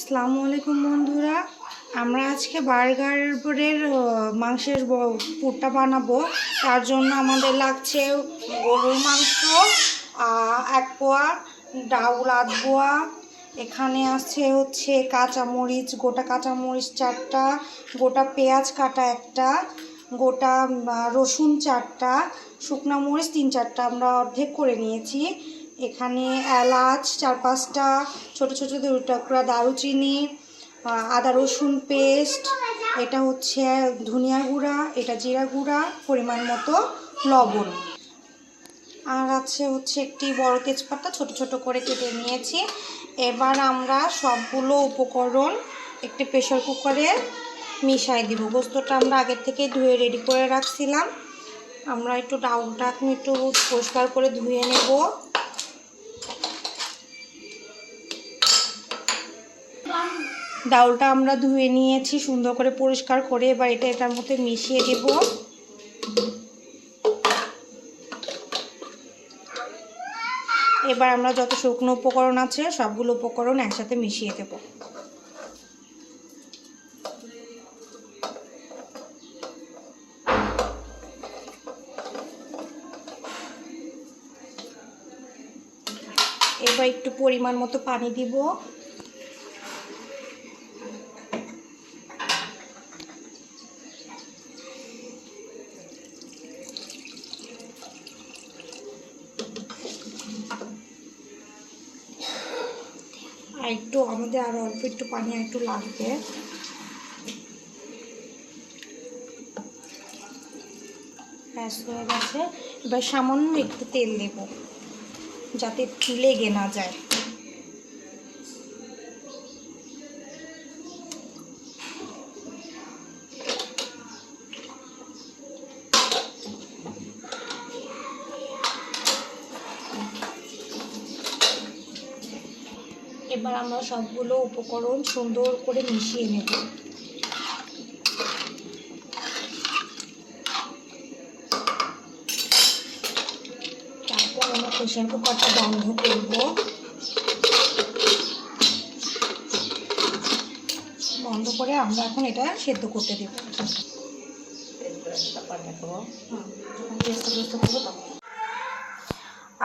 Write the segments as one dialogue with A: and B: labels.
A: আসসালামু আলাইকুম বন্ধুরা, আমরা আজকে বার্গারের মাংসের পুরটা বানাবো। তার জন্য আমাদের লাগছে গরুর মাংস 1 পোয়া, ডাউল 8 পোয়া, এখানে আছে হচ্ছে কাঁচামরিচ, গোটা কাঁচামরিচ 4টা, গোটা পেঁয়াজ কাটা 1টা, গোটা রসুন 4টা, শুকনো মরিচ 3-4টা আমরা অর্ধেক করে নিয়েছি। এখানে এলাচ 4-5টা, ছোটো ছোটো 2 টুকরা দারুচিনি, আদা রসুন পেস্ট, এটা হচ্ছে ধনিয়া গুঁড়া, এটা জিরা গুঁড়া, পরিমাণ মতো লবণ, আর আছে হচ্ছে একটি বড় তেজপাতা ছোট ছোট করে কেটে নিয়েছি। এবার আমরা সবগুলো উপকরণ একটি প্রেসার কুকারে মিশাই দিব। গোস্তটা আমরা আগের থেকে ধুয়ে রেডি করে রাখছিলাম। আমরা একটু ডাউলটা এখন একটু পরিষ্কার করে ধুয়ে নেব। ডাউলটা আমরা ধুয়ে নিয়েছি সুন্দর করে পরিষ্কার করে। এবার এটার মধ্যে মিশিয়ে দেব। এবার আমরা যত শুকনো উপকরণ আছে সবগুলো উপকরণ একসাথে মিশিয়ে দেব। এবার একটু পরিমাণ মতো পানি দিব। আর একটু আমাদের আরো অল্প একটু পানি একটু লাগবে। ব্যাস হয়ে গেছে। এবার সামান্য একটু তেল দেব যাতে লেগে না যায়। এবার আমরা সবগুলো উপকরণ সুন্দর করে মিশিয়ে নেব। তারপর আমরা প্রেসার কুকারটা বন্ধ করব। বন্ধ করে আমরা এখন এটা সেদ্ধ করতে দেব।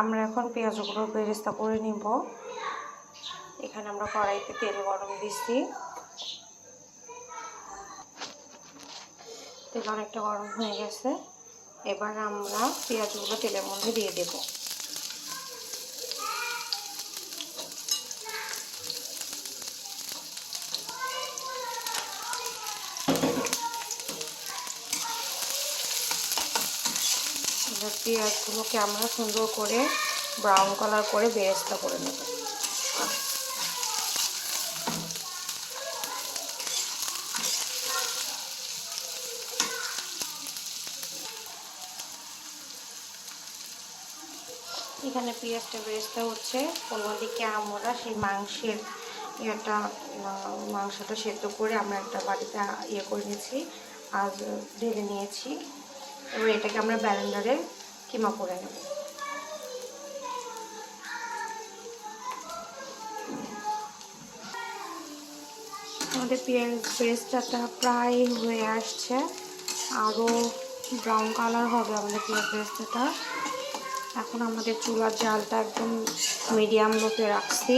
A: আমরা এখন পেঁয়াজগুলো বেরেস্তা করে নিব। এখানে আমরা কড়াইতে তেল গরম দিচ্ছি। তেল অনেকটা গরম হয়ে গেছে। এবার আমরা পেঁয়াজগুলো তেলের মধ্যে দিয়ে দেব। এবার পেঁয়াজগুলোকে আমরা সুন্দর করে ব্রাউন কালার করে বেরেস্তা করে নেব। এখানে পেঁয়াজটা বেরেস্তা হচ্ছে, অন্যদিকে আমরা সেই মাংসটা সেদ্ধ করে আমরা একটা বাটিতে করে নিয়েছি আর ঢেলে নিয়েছি। এবার এটাকে আমরা ব্লেন্ডারে কিমা করে নেব। আমাদের পেঁয়াজটা প্রায় হয়ে আসছে, আরও ব্রাউন কালার হবে আমাদের পেঁয়াজটা। এখন আমাদের চুলার জালটা একদম মিডিয়াম লোতে রাখছি।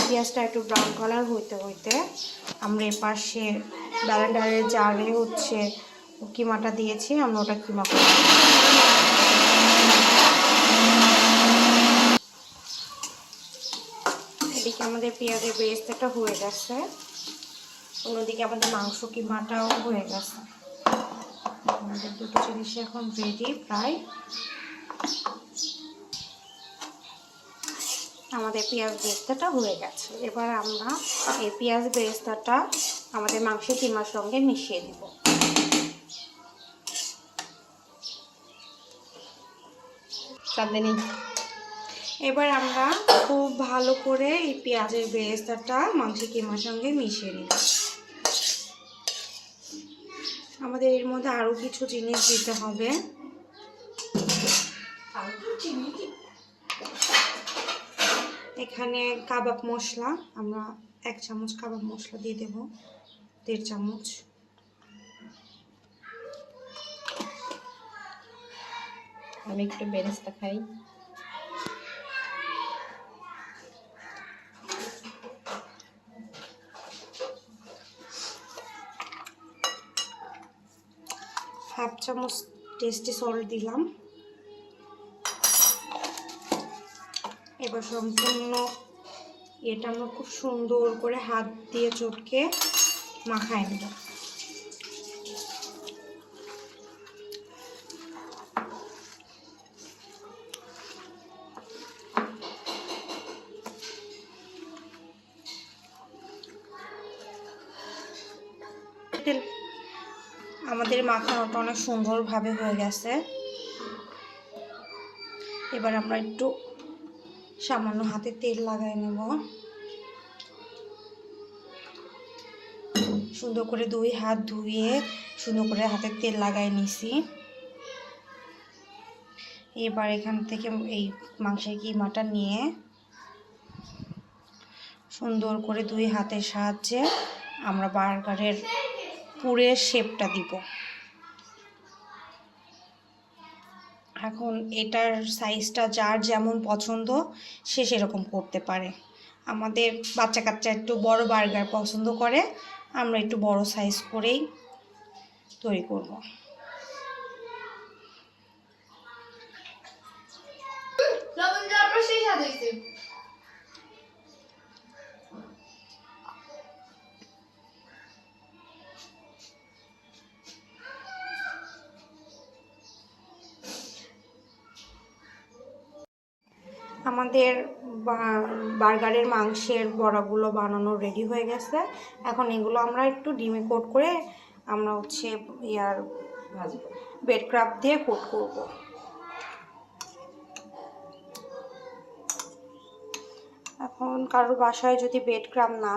A: পেঁয়াজটা একটু ব্রাউন কালার হইতে হইতে আমরা এপাশে ব্লেন্ডারের জারে হচ্ছে কিমাটা দিয়েছি, আমরা ওটা কিমা করব। এদিকে আমাদের পেঁয়াজের বেরেস্তাটা হয়ে গেছে, অন্যদিকে আমাদের মাংস কিমাটাও হয়ে গেছে। আমাদের দুটো জিনিস এখন রেডি প্রায়। আমাদের পেঁয়াজ বেরেস্তাটা হয়ে গেছে। এবার আমরা এই পেঁয়াজ বেরেস্তাটা আমাদের মাংসের কিমার সঙ্গে মিশিয়ে দিব। এবার আমরা খুব ভালো করে এই পেঁয়াজের বেরেস্তাটা মাংসের কিমার সঙ্গে মিশিয়ে নিব। আমাদের এর মধ্যে আরও কিছু জিনিস দিতে হবে। এখানে কাবাব মশলা, আমরা 1 চামচ কাবাব মশলা দিয়ে দেব, 1.5 চামচ।
B: আমি একটু বেরেস্তা খাই।
A: হাফ চামচ টেস্টি সল্ট দিলাম। এবার সম্পূর্ণ এটা আমরা খুব সুন্দর করে হাত দিয়ে চটকে মাখায় নেব। আমাদের মাখানোটা অনেক সুন্দরভাবে হয়ে গেছে। এবার আমরা একটু সামান্য হাতে তেল লাগাই নেব। সুন্দর করে 2 হাত ধুয়ে সুন্দর করে হাতে তেল লাগাই নিছি। এবার এখান থেকে এই মাংসের কিমাটা নিয়ে সুন্দর করে 2 হাতের সাহায্যে আমরা বার্গারের পুরের শেপটা দিব। এখন এটার সাইজটা যার যেমন পছন্দ সে সেরকম করতে পারে। আমাদের বাচ্চা কাচ্চা একটু বড় বার্গার পছন্দ করে, আমরা একটু বড় সাইজ করেই তৈরি করব। আমাদের বার্গারের মাংসের বড়াগুলো বানানো রেডি হয়ে গেছে। এখন এগুলো আমরা একটু ডিমে কোট করে আমরা হচ্ছে ব্রেড ক্রাম্ব দিয়ে কোট করব। এখন কারোর বাসায় যদি ব্রেড ক্রাম্ব না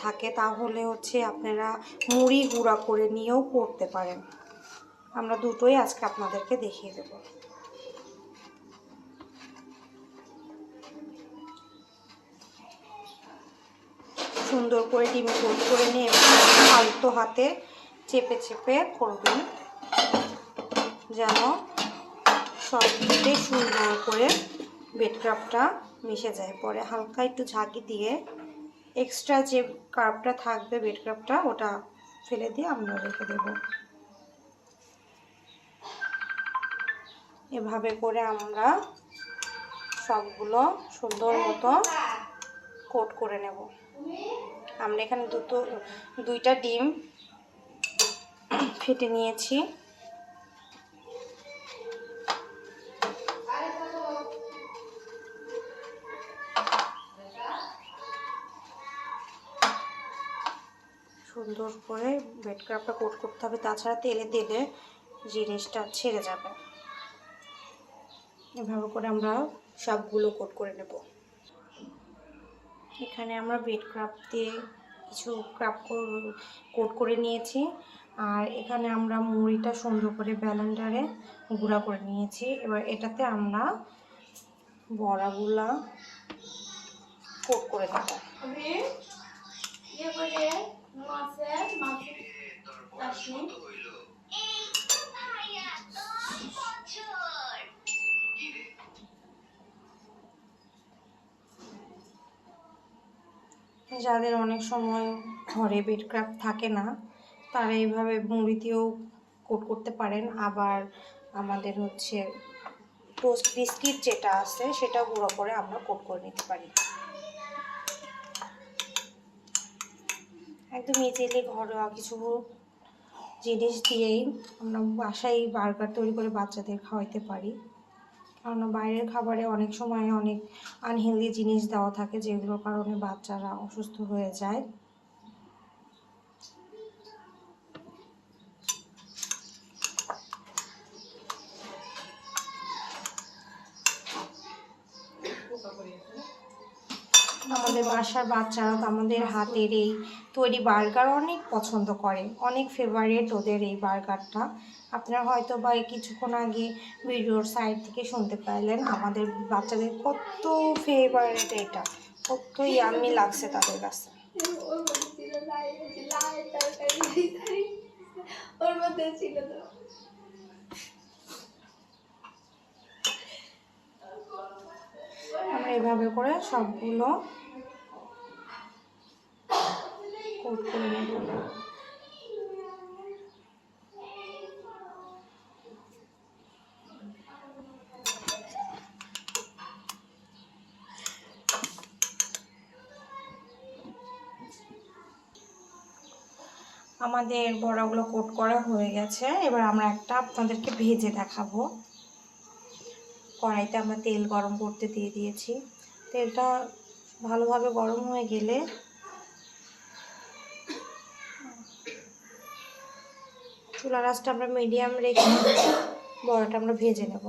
A: থাকে তাহলে হচ্ছে আপনারা মুড়ি গুঁড়া করে নিয়েও করতে পারেন। আমরা দুটোই আজকে আপনাদেরকে দেখিয়ে দেব। সুন্দর করে ডিমে কোট করে নিয়ে আলতো হাতে চেপে চেপে করবেন যেন সবদিকে সুন্দর করে ব্রেড ক্রাম্বটা মিশে যায়। পরে হালকা একটু ঝাঁকি দিয়ে এক্সট্রা যে কার্বটা থাকবে ব্রেড ক্রাম্বটা ওটা ফেলে দিয়ে আমরা রেখে দেব। এভাবে করে আমরা সবগুলো সুন্দর মতো কোট করে নেব। আমরা এখানে 2টা ডিম ফেটে নিয়েছি। সুন্দর করে ব্রেড ক্রাম্বটা কোট করতে হবে, তাছাড়া তেলে দিলে জিনিসটা ছেড়ে যাবে। এভাবে করে আমরা সবগুলো কোট করে নেব। এখানে আমরা ব্রেড ক্রাম্ব দিয়ে কিছু ক্রাম্ব কোট করে নিয়েছি, আর এখানে আমরা মুড়িটা সুন্দর করে ব্লেন্ডারে গুঁড়া করে নিয়েছি। এবার এটাতে আমরা বড়াগুলা কোট করে দেব। যাদের অনেক সময় ঘরে ব্রেড ক্রাম্ব থাকে না তারা এইভাবে মুড়ি দিয়েও কোট করতে পারেন। আবার আমাদের হচ্ছে টোস্ট বিস্কিট যেটা আছে সেটা গুঁড়ো করে আমরা কোট করে নিতে পারি। একদম ইজিলি ঘরোয়া কিছু জিনিস দিয়েই আমরা বাসায় বার্গার তৈরি করে বাচ্চাদের খাওয়াইতে পারি। কারণ বাইরের খাবারে অনেক সময় অনেক আনহেলদি জিনিস দেওয়া থাকে যেগুলোর কারণে বাচ্চারা অসুস্থ হয়ে যায়। আমাদের বাসার বাচ্চারা তো আমাদের হাতের এই তৈরি বার্গার অনেক পছন্দ করে, অনেক ফেভারিট ওদের এই বার্গারটা। আপনারা হয়তো বা এই কিছুক্ষণ আগে ভিডিওর সাইড থেকে শুনতে পাইলেন আমাদের বাচ্চাদের কত ফেভারিট এটা, কত ইয়াম্মি লাগছে তাদের কাছে। আমরা এভাবে করে সবগুলো কোট করে নেব। আমাদের বড়াগুলো কোট করা হয়ে গেছে। এবার আমরা একটা আপনাদেরকে ভেজে দেখাবো। কড়াইতে আমরা তেল গরম করতে দিয়ে দিয়েছি। তেলটা ভালোভাবে গরম হয়ে গেলে চুলার আঁচটা আমরা মিডিয়াম রেখে বড়াটা আমরা ভেজে নেব।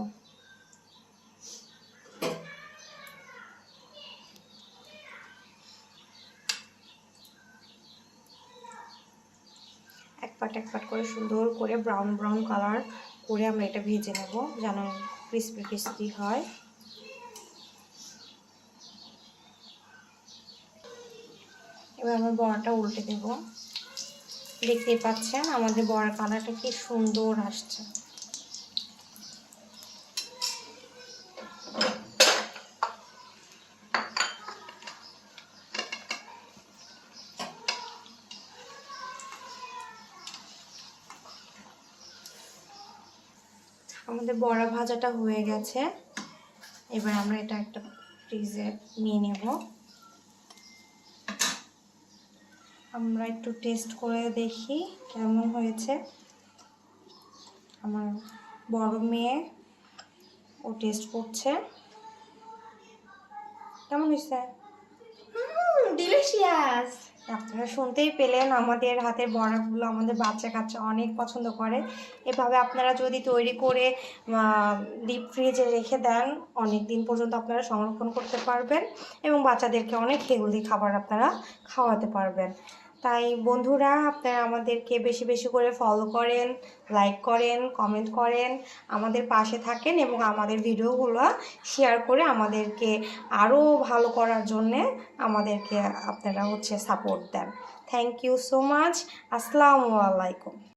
A: এক পাট করে সুন্দর করে ব্রাউন ব্রাউন কালার করে আমরা এটা ভেজে নেব যেন ক্রিস্পি ক্রিস্পি হয়। এবার আমরা বড়াটা উল্টে দেব। দেখতেই পাচ্ছেন আমাদের বড়ার কালারটা কি সুন্দর আসছে। আমাদের বড়া ভাজাটা হয়ে গেছে। এবার আমরা এটা একটা ফ্রিজে নিয়ে নেব। আমরা একটু টেস্ট করে দেখি কেমন হয়েছে। আমার বড় মেয়ে ও টেস্ট করছে। কেমন হয়েছে?
B: ডিলিশিয়াস।
A: আপনারা শুনতেই পেলেন আমাদের হাতের বড়াগুলো আমাদের বাচ্চা কাচ্চা অনেক পছন্দ করে। এভাবে আপনারা যদি তৈরি করে ডিপ ফ্রিজে রেখে দেন অনেক দিন পর্যন্ত আপনারা সংরক্ষণ করতে পারবেন এবং বাচ্চাদেরকে অনেক হেলদি খাবার আপনারা খাওয়াতে পারবেন। তাই বন্ধুরা আপনারা আমাদেরকে বেশি বেশি করে ফলো করেন, লাইক করেন, কমেন্ট করেন, আমাদের পাশে থাকেন এবং আমাদের ভিডিওগুলো শেয়ার করে আমাদেরকে আরও ভালো করার জন্যে আমাদেরকে আপনারা সাপোর্ট দেন। Thank you so much. আসসালামু আলাইকুম।